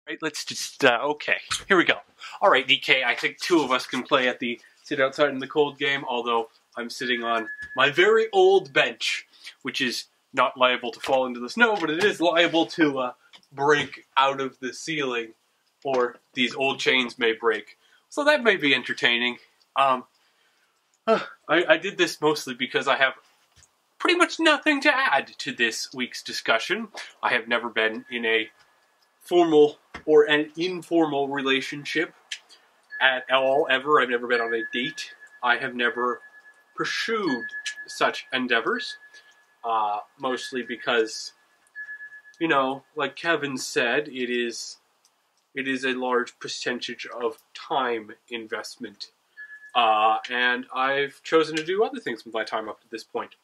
Right, let's just, okay, here we go. Alright, DK, I think two of us can play at the sit outside in the cold game, although I'm sitting on my very old bench, which is not liable to fall into the snow, but it is liable to break out of the ceiling, or these old chains may break. So that may be entertaining. I did this mostly because I have pretty much nothing to add to this week's discussion. I have never been in a formal or an informal relationship at all, ever. I've never been on a date. I have never pursued such endeavors. Mostly because, you know, like Kevin said, it is a large percentage of time investment. And I've chosen to do other things with my time up to this point.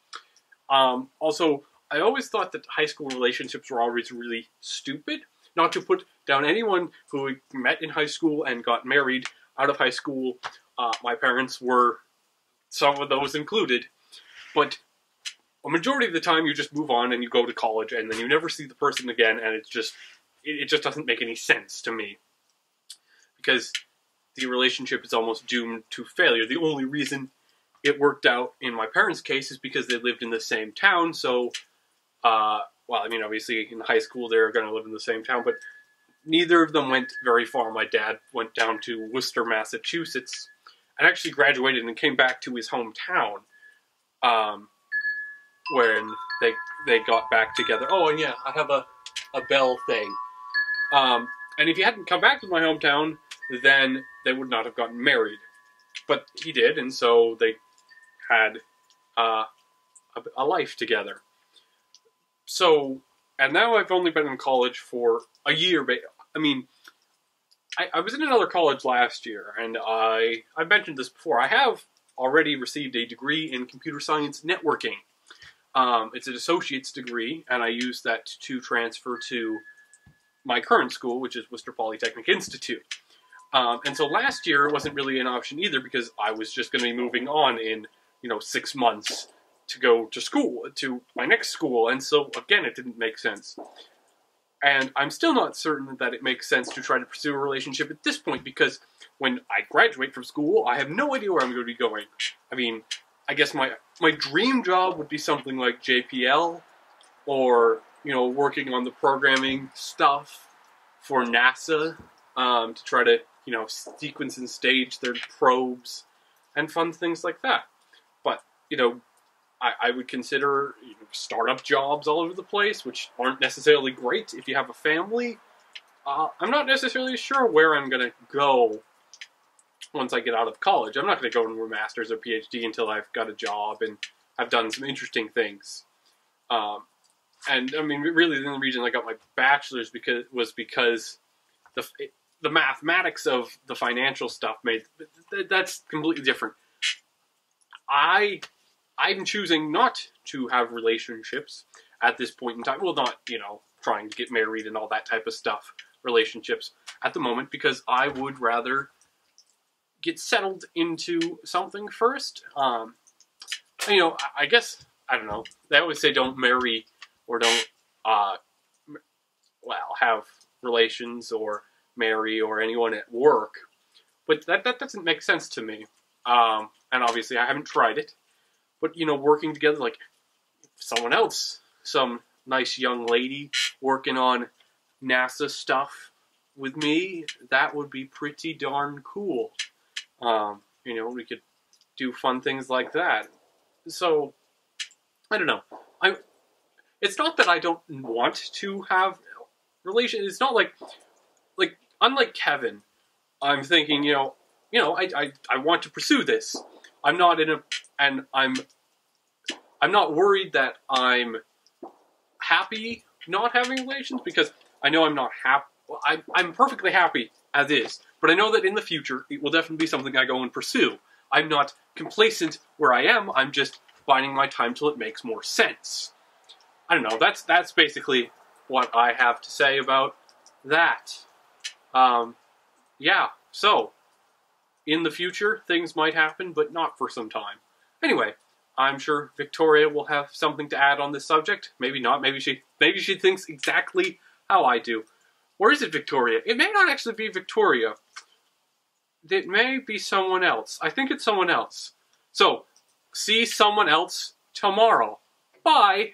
Also, I always thought that high school relationships were always really stupid. Not to put down anyone who met in high school and got married out of high school. My parents were some of those included. But a majority of the time you just move on and you go to college and then you never see the person again, and it just doesn't make any sense to me. Because the relationship is almost doomed to failure. The only reason it worked out in my parents' case is because they lived in the same town, so well, I mean, obviously, in high school, they're going to live in the same town, but neither of them went very far. My dad went down to Worcester, Massachusetts, and actually graduated and came back to his hometown when they got back together. Oh, and yeah, I have a bell thing. And if he hadn't come back to my hometown, then they would not have gotten married. But he did, and so they had a life together. So, and now I've only been in college for a year. I mean, I was in another college last year, and I mentioned this before. I have already received a degree in computer science networking. It's an associate's degree, and I used that to transfer to my current school, which is Worcester Polytechnic Institute. And so last year it wasn't really an option either, because I was just going to be moving on in, 6 months to go to school, to my next school, and so, again, it didn't make sense. And I'm still not certain that it makes sense to try to pursue a relationship at this point, because when I graduate from school, I have no idea where I'm going to be going. I mean, I guess my dream job would be something like JPL, or, working on the programming stuff for NASA, to try to, sequence and stage their probes, and fun things like that. But, I would consider startup jobs all over the place, which aren't necessarily great if you have a family. I'm not necessarily sure where I'm going to go once I get out of college. I'm not going to go into a master's or PhD until I've got a job and I've done some interesting things. And, I mean, really the only reason I got my bachelor's was because the mathematics of the financial stuff that's completely different. I'm choosing not to have relationships at this point in time. Well, not, trying to get married and all that type of stuff, relationships at the moment, because I would rather get settled into something first. I guess, I don't know, they always say don't marry or don't, have relations or marry or anyone at work, but that doesn't make sense to me. And obviously I haven't tried it. But, working together, like, someone else, some nice young lady working on NASA stuff with me, that would be pretty darn cool. We could do fun things like that. So, I don't know. It's not that I don't want to have relations. It's not like, unlike Kevin, I'm thinking, I want to pursue this. I'm not I'm not worried that I'm happy not having relations, because I know I'm not happy. I'm perfectly happy as is, but I know that in the future it will definitely be something I go and pursue. I'm not complacent where I am. I'm just biding my time till it makes more sense. I don't know. That's basically what I have to say about that. Yeah. So in the future, things might happen, but not for some time. Anyway, I'm sure Victoria will have something to add on this subject. Maybe not. Maybe she thinks exactly how I do. Or is it Victoria? It may not actually be Victoria. It may be someone else. I think it's someone else. So, see someone else tomorrow. Bye!